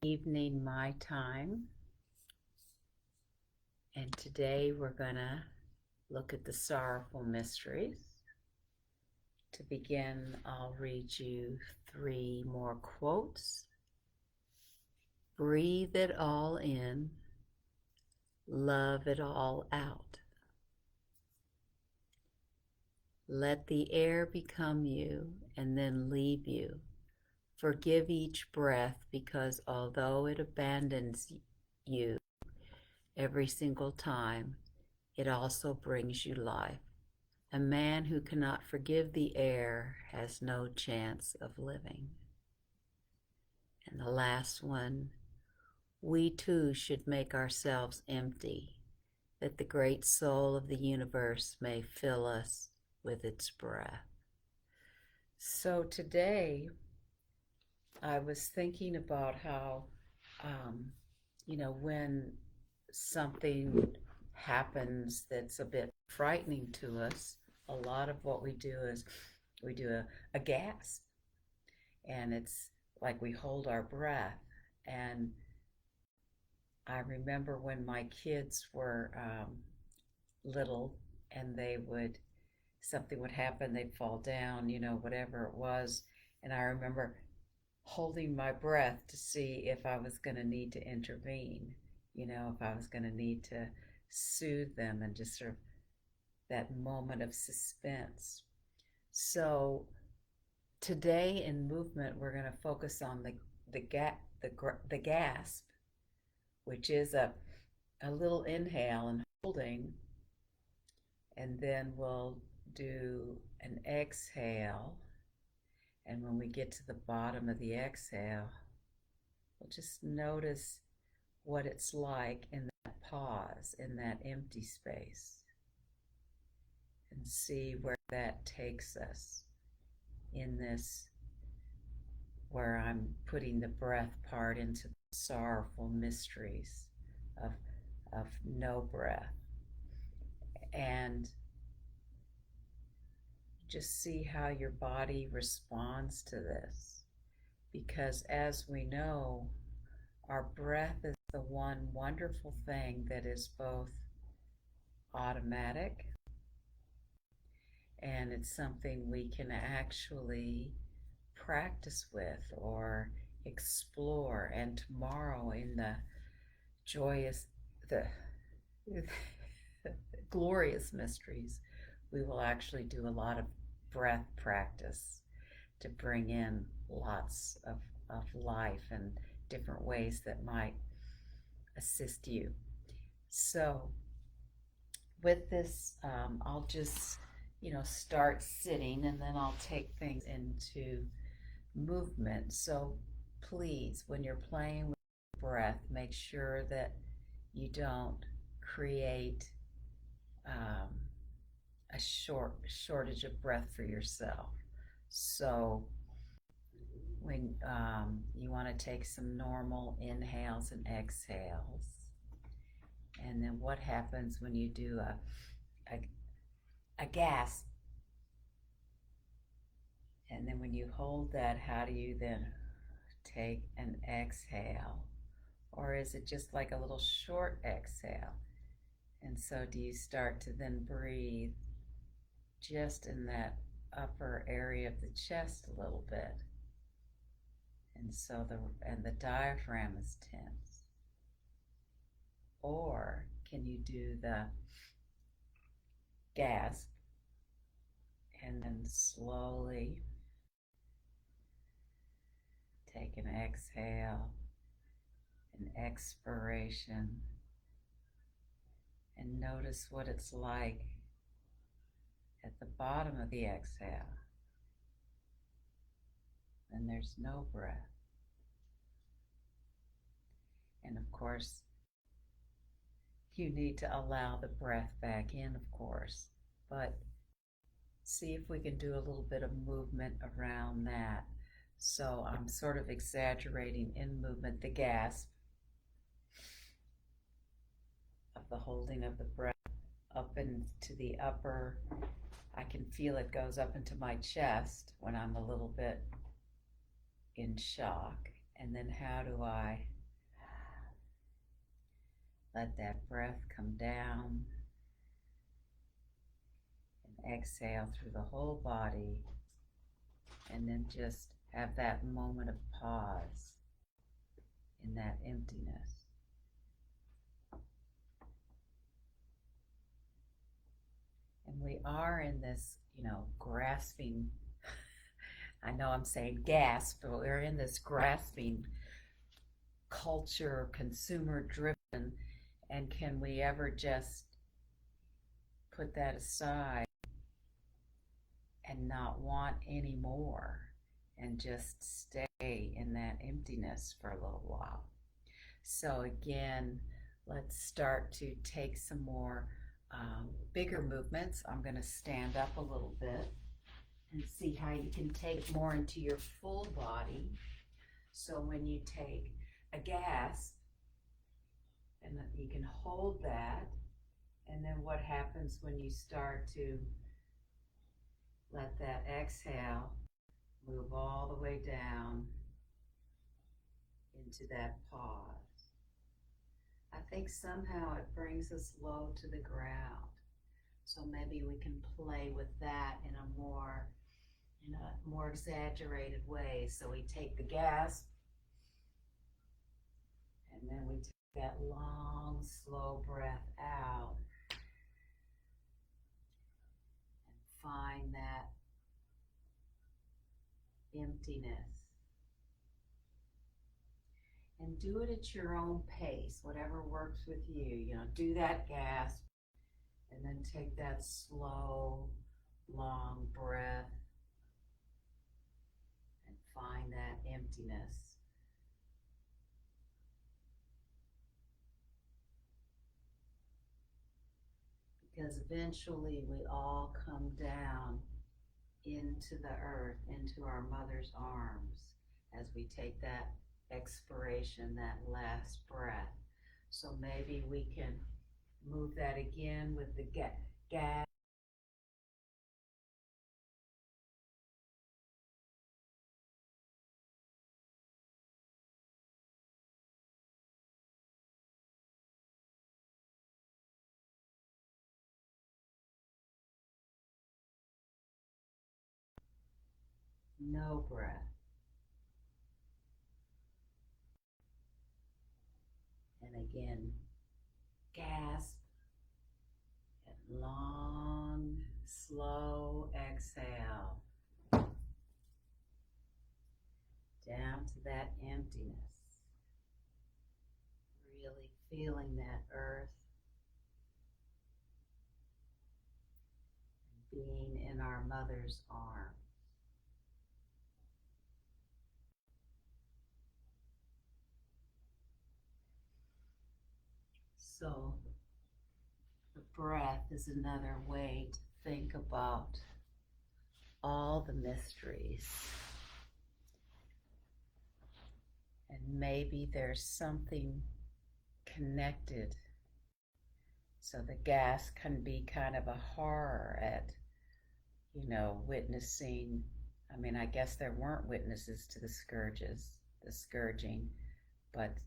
Evening my time, and today we're gonna look at the sorrowful mysteries. To begin, I'll read you 3 more quotes. Breathe it all in, love it all out. Let the air become you and then leave you. Forgive each breath, because although it abandons you every single time, it also brings you life. A man who cannot forgive the air has no chance of living. And the last one, we too should make ourselves empty, that the great soul of the universe may fill us with its breath. So today, I was thinking about how, when something happens that's a bit frightening to us, a lot of what we do is we do a gasp, and it's like we hold our breath. And I remember when my kids were little, and something would happen, they'd fall down, whatever it was. And I remember holding my breath to see if I was going to need to intervene, if I was going to need to soothe them, and just sort of that moment of suspense. So today in movement, we're going to focus on the gasp, which is a little inhale and holding, and then we'll do an exhale. And when we get to the bottom of the exhale, we'll just notice what it's like in that pause, in that empty space, and see where that takes us in this, where I'm putting the breath part into the sorrowful mysteries of, of no breath. And just see how your body responds to this. Because as we know, our breath is the one wonderful thing that is both automatic, and it's something we can actually practice with or explore. And tomorrow, in the joyous, the glorious mysteries, we will actually do a lot of breath practice to bring in lots of life and different ways that might assist you. So with this, I'll just, start sitting, and then I'll take things into movement. So please, when you're playing with breath, make sure that you don't create a shortage of breath for yourself. So when you want to take some normal inhales and exhales, and then what happens when you do a gasp, and then when you hold that, how do you then take an exhale? Or is it just like a little short exhale? And so do you start to then breathe just in that upper area of the chest a little bit? And so the diaphragm is tense. Or can you do the gasp and then slowly take an exhale, an expiration, and notice what it's like at the bottom of the exhale. And there's no breath. And of course, you need to allow the breath back in, of course, but see if we can do a little bit of movement around that. So I'm sort of exaggerating in movement, the gasp of the holding of the breath up into the upper. I can feel it goes up into my chest when I'm a little bit in shock. And then how do I let that breath come down and exhale through the whole body, and then just have that moment of pause in that emptiness. And we are in this, grasping. I know I'm saying gasp, but we're in this grasping culture, consumer driven. And can we ever just put that aside and not want any more and just stay in that emptiness for a little while? So again, let's start to take some more bigger movements. I'm going to stand up a little bit and see how you can take more into your full body. So when you take a gasp, and then you can hold that, and then what happens when you start to let that exhale move all the way down into that pause. I think somehow it brings us low to the ground. So maybe we can play with that in a more exaggerated way. So we take the gasp, and then we take that long, slow breath out, and find that emptiness. And do it at your own pace, whatever works with you. Do that gasp, and then take that slow, long breath, and find that emptiness. Because eventually we all come down into the earth, into our mother's arms, as we take that expiration, that last breath. So maybe we can move that again with the gasp. No breath. And again, gasp and long, slow exhale down to that emptiness. Really feeling that earth, and being in our mother's arms. So the breath is another way to think about all the mysteries. And maybe there's something connected. So the gas can be kind of a horror at, witnessing. I guess there weren't witnesses to the scourging, but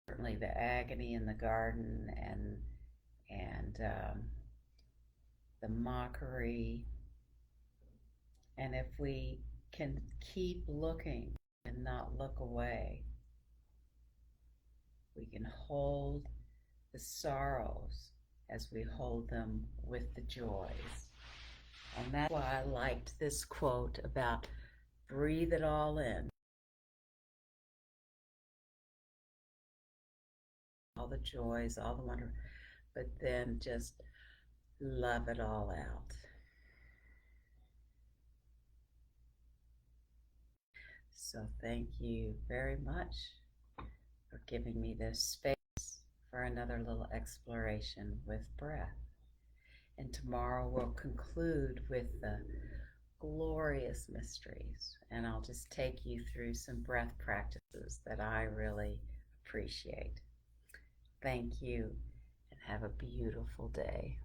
certainly the agony in the garden, and the mockery. And if we can keep looking and not look away, we can hold the sorrows as we hold them with the joys. And that's why I liked this quote about breathe it all in. All the joys, all the wonder, but then just love it all out. So thank you very much for giving me this space for another little exploration with breath. And tomorrow we'll conclude with the glorious mysteries, and I'll just take you through some breath practices that I really appreciate. Thank you, and have a beautiful day.